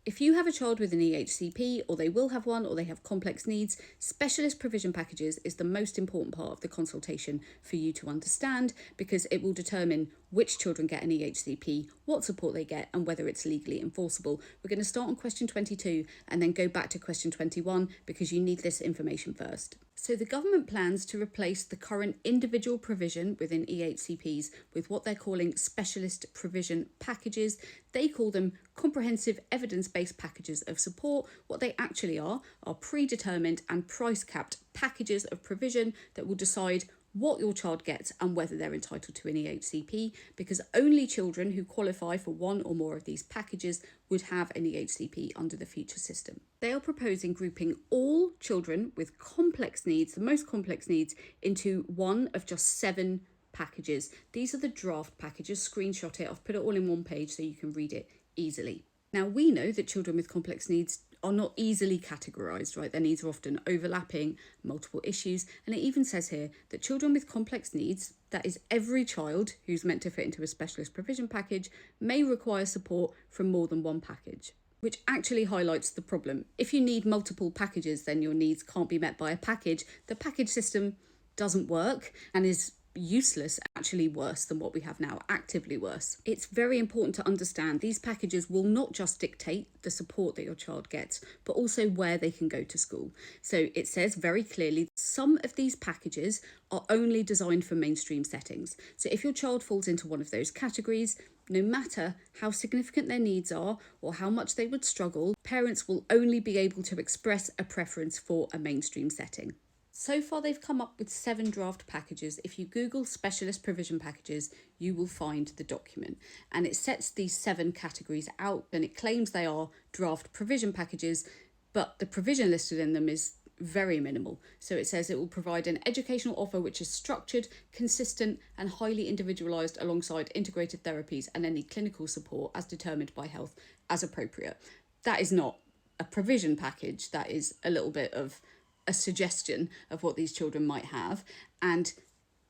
If you have a child with an EHCP, or they will have one, or they have complex needs, specialist provision packages is the most important part of the consultation for you to understand, because it will determine which children get an EHCP, what support they get, and whether it's legally enforceable. We're going to start on question 22 and then go back to question 21 because you need this information first. So the government plans to replace the current individual provision within EHCPs with what they're calling specialist provision packages. They call them comprehensive evidence-based packages of support. What they actually are predetermined and price-capped packages of provision that will decide what your child gets and whether they're entitled to an EHCP, because only children who qualify for one or more of these packages would have an EHCP under the future system. They are proposing grouping all children with complex needs, the most complex needs, into one of just 7 packages. These are the draft packages. Screenshot it. I've put it all in one page so you can read it easily. Now, we know that children with complex needs are not easily categorised, right? Their needs are often overlapping, multiple issues. And it even says here that children with complex needs, that is every child who's meant to fit into a specialist provision package, may require support from more than one package, which actually highlights the problem. If you need multiple packages, then your needs can't be met by a package. The package system doesn't work and is useless, actually worse than what we have now, actively worse. It's very important to understand these packages will not just dictate the support that your child gets, but also where they can go to school. So it says very clearly some of these packages are only designed for mainstream settings. So if your child falls into one of those categories, no matter how significant their needs are or how much they would struggle, parents will only be able to express a preference for a mainstream setting. So far, they've come up with 7 draft packages. If you Google specialist provision packages, you will find the document. And it sets these 7 categories out, and it claims they are draft provision packages, but the provision listed in them is very minimal. So it says it will provide an educational offer which is structured, consistent, and highly individualised alongside integrated therapies and any clinical support as determined by health as appropriate. That is not a provision package. That is a little bit of a suggestion of what these children might have, and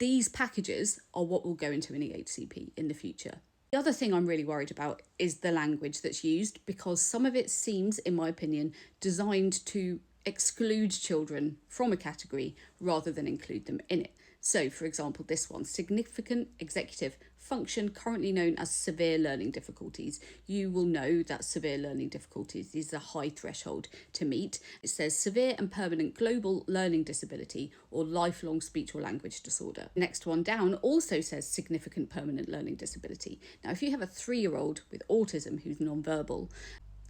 these packages are what will go into an EHCP in the future. The other thing I'm really worried about is the language that's used, because some of it seems, in my opinion, designed to exclude children from a category rather than include them in it. So, for example, this one, significant executive function, currently known as severe learning difficulties. You will know that severe learning difficulties is a high threshold to meet. It says severe and permanent global learning disability or lifelong speech or language disorder. Next one down also says significant permanent learning disability. Now, if you have a 3-year-old with autism who's nonverbal,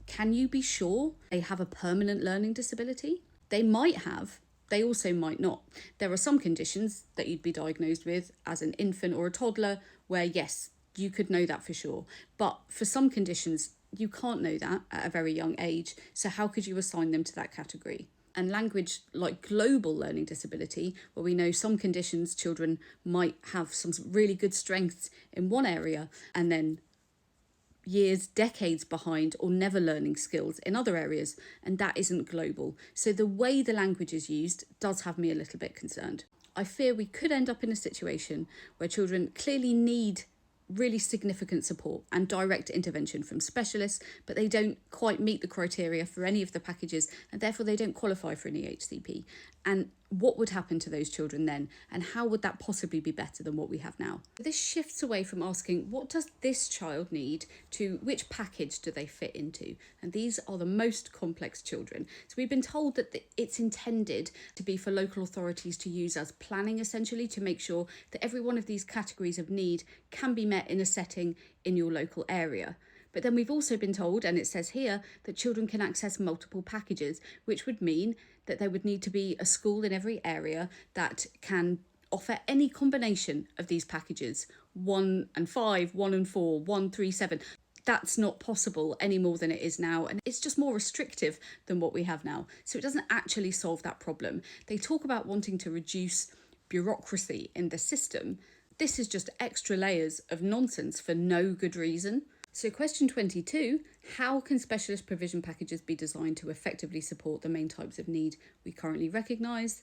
can you be sure they have a permanent learning disability? They might have. They also might not. There are some conditions that you'd be diagnosed with as an infant or a toddler where, yes, you could know that for sure. But for some conditions, you can't know that at a very young age. So how could you assign them to that category? And language like global learning disability, where we know some conditions children might have some really good strengths in one area and then years, decades behind or never learning skills in other areas, and that isn't global. So the way the language is used does have me a little bit concerned. I fear we could end up in a situation where children clearly need really significant support and direct intervention from specialists, but they don't quite meet the criteria for any of the packages, and therefore they don't qualify for an EHCP. And what would happen to those children then? And how would that possibly be better than what we have now? This shifts away from asking, what does this child need, to which package do they fit into? And these are the most complex children. So we've been told that it's intended to be for local authorities to use as planning, essentially, to make sure that every one of these categories of need can be met in a setting in your local area. But then we've also been told, and it says here, that children can access multiple packages, which would mean that there would need to be a school in every area that can offer any combination of these packages, 1 and 5, 1 and 4, 1, 3, 7. That's not possible any more than it is now, and it's just more restrictive than what we have now. So it doesn't actually solve that problem. They talk about wanting to reduce bureaucracy in the system. This is just extra layers of nonsense for no good reason. So question 22, how can specialist provision packages be designed to effectively support the main types of need we currently recognise?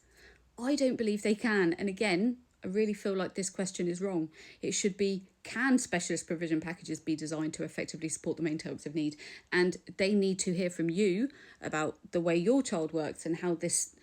I don't believe they can. And again, I really feel like this question is wrong. It should be, can specialist provision packages be designed to effectively support the main terms of need? And they need to hear from you about the way your child works and how this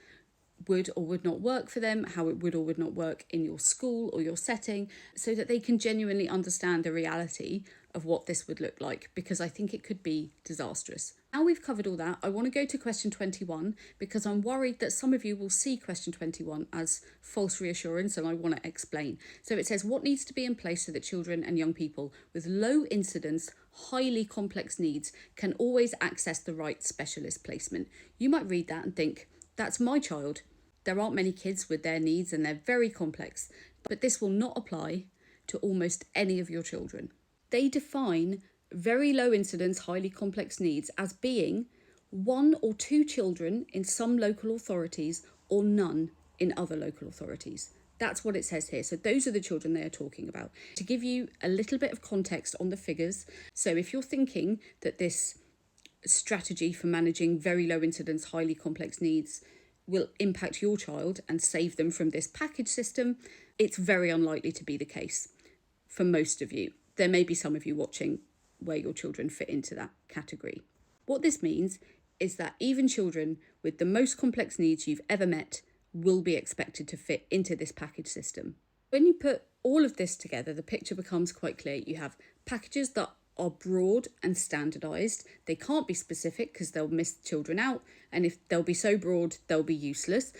would or would not work for them, how it would or would not work in your school or your setting, so that they can genuinely understand the reality of what this would look like, because I think it could be disastrous. Now we've covered all that, I want to go to question 21 because I'm worried that some of you will see question 21 as false reassurance, and I want to explain. So it says, what needs to be in place so that children and young people with low incidence, highly complex needs can always access the right specialist placement? You might read that and think, that's my child. There aren't many kids with their needs and they're very complex, but this will not apply to almost any of your children. They define very low incidence, highly complex needs as being 1 or 2 children in some local authorities or none in other local authorities. That's what it says here. So those are the children they are talking about. To give you a little bit of context on the figures, so if you're thinking that this strategy for managing very low incidence, highly complex needs will impact your child and save them from this package system, it's very unlikely to be the case for most of you. There may be some of you watching where your children fit into that category. What this means is that even children with the most complex needs you've ever met will be expected to fit into this package system. When you put all of this together, the picture becomes quite clear. You have packages that are broad and standardised. They can't be specific because they'll miss children out, and if they'll be so broad, they'll be useless.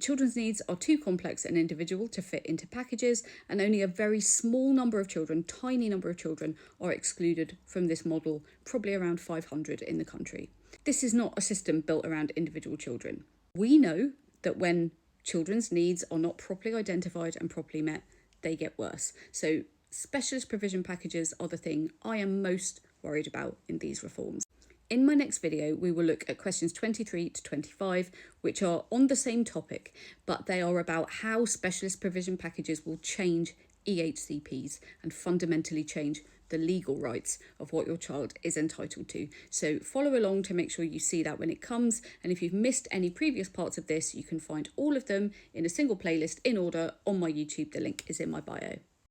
Children's needs are too complex and individual to fit into packages, and only a very small number of children, tiny number of children, are excluded from this model, probably around 500 in the country. This is not a system built around individual children. We know that when children's needs are not properly identified and properly met, they get worse. So specialist provision packages are the thing I am most worried about in these reforms. In my next video, we will look at questions 23 to 25, which are on the same topic, but they are about how specialist provision packages will change EHCPs and fundamentally change the legal rights of what your child is entitled to. So follow along to make sure you see that when it comes. And if you've missed any previous parts of this, you can find all of them in a single playlist in order on my YouTube. The link is in my bio.